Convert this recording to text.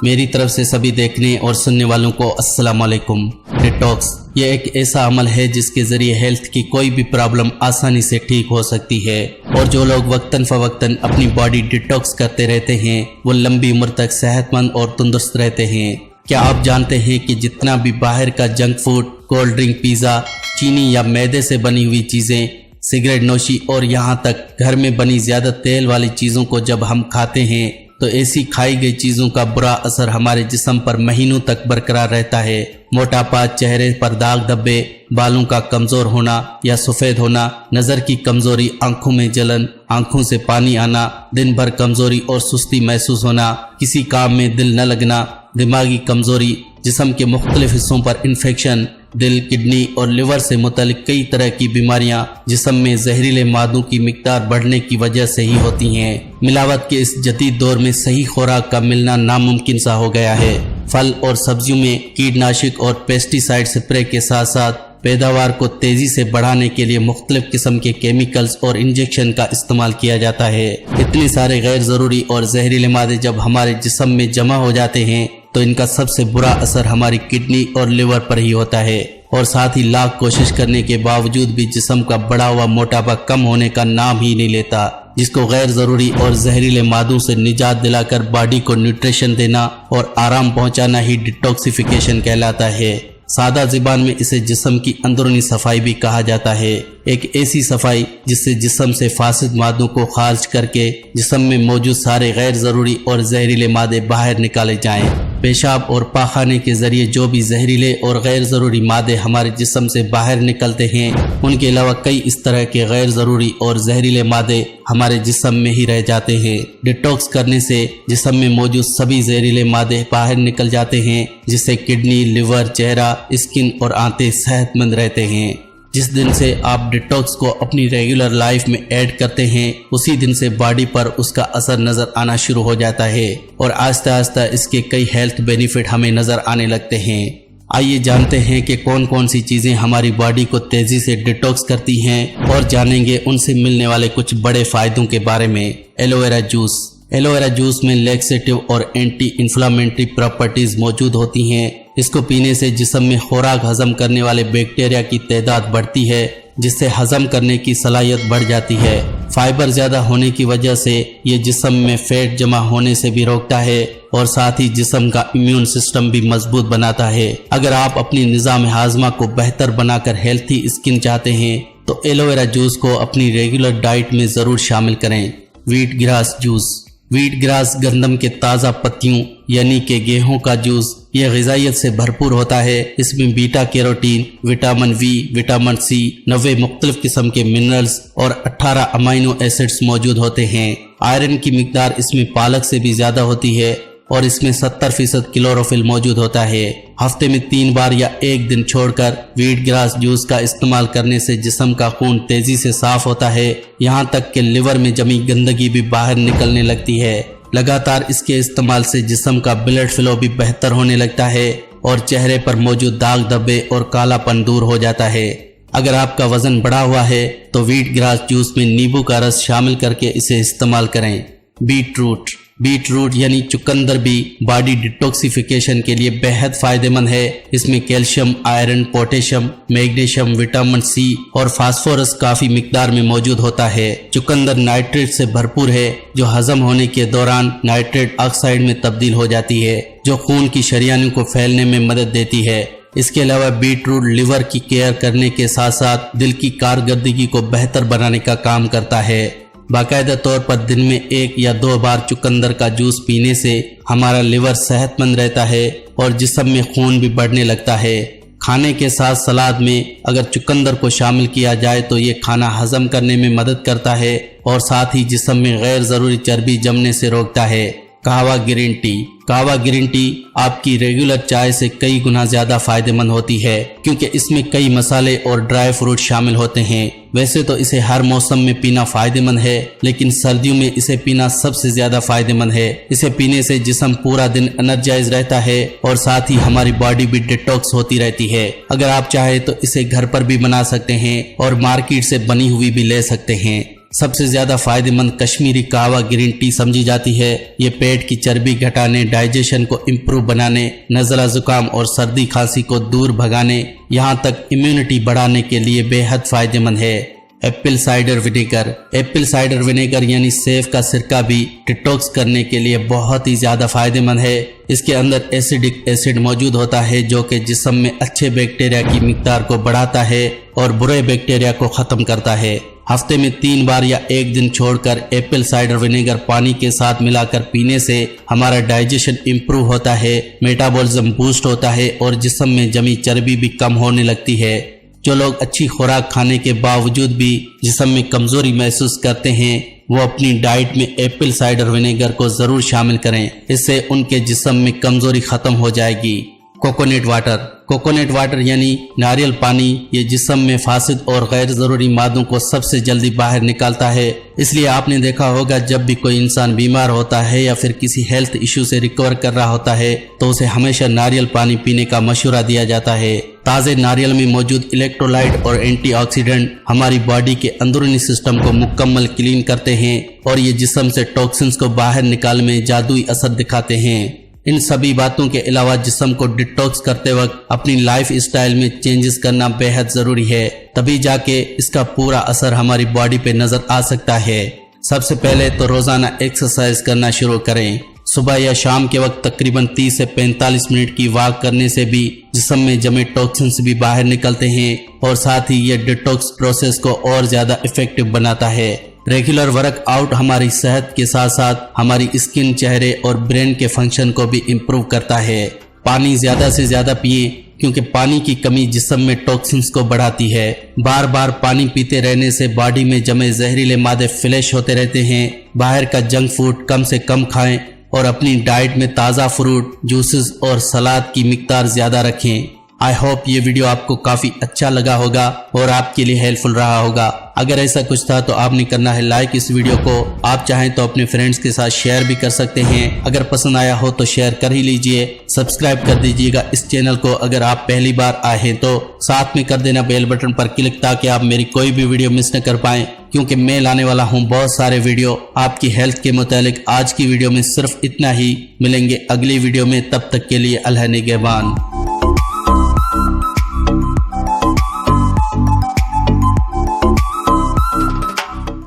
میری طرف سے سبھی دیکھنے اور سننے والوں کو السلام علیکم۔ ڈیٹاکس یہ ایک ایسا عمل ہے جس کے ذریعے ہیلتھ کی کوئی بھی پرابلم آسانی سے ٹھیک ہو سکتی ہے، اور جو لوگ وقتاً فوقتاً اپنی باڈی ڈیٹاکس کرتے رہتے ہیں وہ لمبی عمر تک صحت مند اور تندرست رہتے ہیں۔ کیا آپ جانتے ہیں کہ جتنا بھی باہر کا junk food, cold drink, pizza, چینی یا میدے سے بنی ہوئی چیزیں، سگریٹ نوشی اور یہاں تک گھر میں بنی زیادہ تیل والی چیزوں کو جب ہم کھاتے ہیں تو ایسی کھائی گئی چیزوں کا برا اثر ہمارے جسم پر مہینوں تک برقرار رہتا ہے۔ موٹاپا، چہرے پر داغ دھبے، بالوں کا کمزور ہونا یا سفید ہونا، نظر کی کمزوری، آنکھوں میں جلن، آنکھوں سے پانی آنا، دن بھر کمزوری اور سستی محسوس ہونا، کسی کام میں دل نہ لگنا، دماغی کمزوری، جسم کے مختلف حصوں پر انفیکشن، دل، کڈنی اور لیور سے متعلق کئی طرح کی بیماریاں جسم میں زہریلے مادوں کی مقدار بڑھنے کی وجہ سے ہی ہوتی ہیں۔ ملاوٹ کے اس جدید دور میں صحیح خوراک کا ملنا ناممکن سا ہو گیا ہے۔ پھل اور سبزیوں میں کیڑناشک اور پیسٹی سائیڈ سپرے کے ساتھ ساتھ پیداوار کو تیزی سے بڑھانے کے لیے مختلف قسم کے کیمیکلز اور انجیکشن کا استعمال کیا جاتا ہے۔ اتنے سارے غیر ضروری اور زہریلے مادے جب ہمارے جسم میں جمع ہو جاتے ہیں تو ان کا سب سے برا اثر ہماری کڈنی اور لیور پر ہی ہوتا ہے، اور ساتھ ہی لاکھ کوشش کرنے کے باوجود بھی جسم کا بڑھا ہوا موٹاپا کم ہونے کا نام ہی نہیں لیتا، جس کو غیر ضروری اور زہریلے مادوں سے نجات دلا کر باڈی کو نیوٹریشن دینا اور آرام پہنچانا ہی ڈیٹاکسیفیکیشن کہلاتا ہے۔ سادہ زبان میں اسے جسم کی اندرونی صفائی بھی کہا جاتا ہے، ایک ایسی صفائی جس سے جسم سے فاسد مادوں کو خارج کر کے جسم میں موجود سارے غیر ضروری اور زہریلے مادے باہر نکالے جائیں۔ پیشاب اور پاخانے کے ذریعے جو بھی زہریلے اور غیر ضروری مادے ہمارے جسم سے باہر نکلتے ہیں، ان کے علاوہ کئی اس طرح کے غیر ضروری اور زہریلے مادے ہمارے جسم میں ہی رہ جاتے ہیں۔ ڈیٹاکس کرنے سے جسم میں موجود سبھی زہریلے مادے باہر نکل جاتے ہیں، جس سے کڈنی، لیور، چہرہ، اسکن اور آنتیں صحت مند رہتے ہیں۔ جس دن سے آپ ڈیٹاکس کو اپنی ریگولر لائف میں ایڈ کرتے ہیں اسی دن سے باڈی پر اس کا اثر نظر آنا شروع ہو جاتا ہے، اور آہستہ آہستہ اس کے کئی ہیلتھ بینیفٹ ہمیں نظر آنے لگتے ہیں۔ آئیے جانتے ہیں کہ کون کون سی چیزیں ہماری باڈی کو تیزی سے ڈیٹاکس کرتی ہیں، اور جانیں گے ان سے ملنے والے کچھ بڑے فائدوں کے بارے میں۔ Aloe vera juice. ایلوویرا جوس میں لیکسیٹیو اور اینٹی انفلامنٹری پراپرٹیز موجود ہوتی ہیں۔ اس کو پینے سے جسم میں خوراک ہضم کرنے والے بیکٹیریا کی تعداد بڑھتی ہے، جس سے ہضم کرنے کی صلاحیت بڑھ جاتی ہے۔ فائبر زیادہ ہونے کی وجہ سے یہ جسم میں فیٹ جمع ہونے سے بھی روکتا ہے، اور ساتھ ہی جسم کا امیون سسٹم بھی مضبوط بناتا ہے۔ اگر آپ اپنی نظام ہاضمہ کو بہتر بنا کر ہیلتھی اسکن چاہتے ہیں تو ایلوویرا جوس کو اپنی ریگولر ڈائٹ میں ضرور شامل کریں۔ Wheat grass juice. Wheat grass گندم کے تازہ پتیوں یعنی کہ گیہوں کا جوس یہ غذائیت سے بھرپور ہوتا ہے۔ اس میں بیٹا کیروٹین، وٹامن وی، وٹامن سی، 90 مختلف قسم کے منرلز اور 18 امینو ایسڈز موجود ہوتے ہیں۔ آئرن کی مقدار اس میں پالک سے بھی زیادہ ہوتی ہے، اور اس میں 70% کلوروفل موجود ہوتا ہے۔ ہفتے میں 3 بار یا ایک دن چھوڑ کر ویٹ گراس جوس کا استعمال کرنے سے جسم کا خون تیزی سے صاف ہوتا ہے، یہاں تک کہ لیور میں جمی گندگی بھی باہر نکلنے لگتی ہے۔ لگاتار اس کے استعمال سے جسم کا بلڈ فلو بھی بہتر ہونے لگتا ہے، اور چہرے پر موجود داغ دھبے اور کالا پن دور ہو جاتا ہے۔ اگر آپ کا وزن بڑھا ہوا ہے تو ویٹ گراس جوس میں نیبو کا رس شامل کر کے اسے استعمال کریں۔ Bat route. بیٹ روٹ یعنی چقندر بھی باڈی ڈیٹاکسیفیکیشن کے لیے بہت فائدہ مند ہے۔ اس میں calcium, iron, potassium, magnesium, vitamin C اور فاسفورس کافی مقدار میں موجود ہوتا ہے۔ چقندر نائٹریٹ سے بھرپور ہے، جو ہضم ہونے کے دوران نائٹریٹ آکسائڈ میں تبدیل ہو جاتی ہے، جو خون کی شریانوں کو پھیلنے میں مدد دیتی ہے۔ اس کے علاوہ بیٹ روٹ لیور کی کیئر کرنے کے ساتھ ساتھ دل کی کارکردگی کو بہتر بنانے کا کام کرتا ہے۔ باقاعدہ طور پر دن میں 1 یا 2 بار چقندر کا جوس پینے سے ہمارا لیور صحت مند رہتا ہے، اور جسم میں خون بھی بڑھنے لگتا ہے۔ کھانے کے ساتھ سلاد میں اگر چقندر کو شامل کیا جائے تو یہ کھانا ہضم کرنے میں مدد کرتا ہے، اور ساتھ ہی جسم میں غیر ضروری چربی جمنے سے روکتا ہے۔ قہوہ گرین ٹی۔ قہوہ گرین ٹی آپ کی ریگولر چائے سے کئی گنا زیادہ فائدہ مند ہوتی ہے، کیونکہ اس میں کئی مسالے اور ڈرائی فروٹ شامل ہوتے ہیں۔ ویسے تو اسے ہر موسم میں پینا فائدہ مند ہے، لیکن سردیوں میں اسے پینا سب سے زیادہ فائدہ مند ہے۔ اسے پینے سے جسم پورا دن انرجائز رہتا ہے، اور ساتھ ہی ہماری باڈی بھی ڈیٹاکس ہوتی رہتی ہے۔ اگر آپ چاہیں تو اسے گھر پر بھی بنا سکتے ہیں، اور مارکیٹ سے بنی ہوئی بھی لے سکتے ہیں۔ سب سے زیادہ فائدہ مند کشمیری قہوہ گرین ٹی سمجھی جاتی ہے۔ یہ پیٹ کی چربی گھٹانے، ڈائجیشن کو امپروو بنانے، نزلہ زکام اور سردی کھانسی کو دور بھگانے، یہاں تک امیونٹی بڑھانے کے لیے بے حد فائدہ مند ہے۔ Apple cider vinegar. Apple cider vinegar یعنی سیب کا سرکہ بھی ڈیٹاکس کرنے کے لیے بہت ہی زیادہ فائدہ مند ہے۔ اس کے اندر ایسیڈک ایسڈ موجود ہوتا ہے جو کہ جسم میں اچھے بیکٹیریا کی مقدار کو بڑھاتا ہے اور برے بیکٹیریا کو ختم کرتا ہے۔ ہفتے میں 3 بار یا 1 دن چھوڑ کر ایپل سائیڈر ونیگر پانی کے ساتھ ملا کر پینے سے ہمارا ڈائجیشن امپروو ہوتا ہے، میٹابولزم بوسٹ ہوتا ہے اور جسم میں جمی چربی بھی کم ہونے لگتی ہے۔ جو لوگ اچھی خوراک کھانے کے باوجود بھی جسم میں کمزوری محسوس کرتے ہیں وہ اپنی ڈائٹ میں ایپل سائیڈر ونیگر کو ضرور شامل کریں، اس سے ان کے جسم میں کمزوری ختم ہو جائے گی۔ Coconut water. کوکونٹ واٹر یعنی ناریل پانی، یہ جسم میں فاسد اور غیر ضروری مادوں کو سب سے جلدی باہر نکالتا ہے۔ اس لیے آپ نے دیکھا ہوگا جب بھی کوئی انسان بیمار ہوتا ہے یا پھر کسی ہیلتھ ایشو سے ریکور کر رہا ہوتا ہے تو اسے ہمیشہ ناریل پانی پینے کا مشورہ دیا جاتا ہے۔ تازے ناریل میں موجود الیکٹرولائٹ اور اینٹی آکسیڈنٹ ہماری باڈی کے اندرونی سسٹم کو مکمل کلین کرتے ہیں اور یہ جسم سے ٹاکسنز کو باہر نکالنے میں جادوئی اثر دکھاتے ہیں۔ ان سبھی باتوں کے علاوہ جسم کو ڈیٹاکس کرتے وقت اپنی لائف اسٹائل میں چینجز کرنا بے حد ضروری ہے، تبھی جا کے اس کا پورا اثر ہماری باڈی پہ نظر آ سکتا ہے۔ سب سے پہلے تو روزانہ ایکسرسائز کرنا شروع کریں۔ صبح یا شام کے وقت تقریباً 30 سے 45 منٹ کی واک کرنے سے بھی جسم میں جمے ٹاکسنز بھی باہر نکلتے ہیں اور ساتھ ہی یہ ڈیٹاکس پروسیس کو اور زیادہ ایفیکٹو بناتا ہے۔ ریگولر ورک آؤٹ ہماری صحت کے ساتھ ساتھ ہماری اسکن، چہرے اور برین کے فنکشن کو بھی امپروو کرتا ہے۔ پانی زیادہ سے زیادہ پئیں کیونکہ پانی کی کمی جسم میں ٹاکسنز کو بڑھاتی ہے۔ بار بار پانی پیتے رہنے سے باڈی میں جمے زہریلے مادے فلیش ہوتے رہتے ہیں۔ باہر کا جنک فوڈ کم سے کم کھائیں اور اپنی ڈائٹ میں تازہ فروٹ، جوسز اور سلاد کی مقدار زیادہ رکھیں۔ آئی ہوپ یہ ویڈیو آپ کو کافی اچھا لگا ہوگا اور آپ کے لیے ہیلپ فل رہا ہوگا۔ اگر ایسا کچھ تھا تو آپ نے کرنا ہے لائک اس ویڈیو کو، آپ چاہیں تو اپنے فرینڈز کے ساتھ شیئر بھی کر سکتے ہیں۔ اگر پسند آیا ہو تو شیئر کر ہی لیجئے، سبسکرائب کر دیجئے گا اس چینل کو اگر آپ پہلی بار آئے ہیں تو، ساتھ میں کر دینا بیل بٹن پر کلک تاکہ آپ میری کوئی بھی ویڈیو مس نہ کر پائیں، کیونکہ میں لانے والا ہوں بہت سارے ویڈیو آپ کی ہیلتھ کے متعلق۔ آج کی ویڈیو میں صرف اتنا ہی، ملیں گے اگلی ویڈیو میں، تب تک کے لیے اللہ نگہبان۔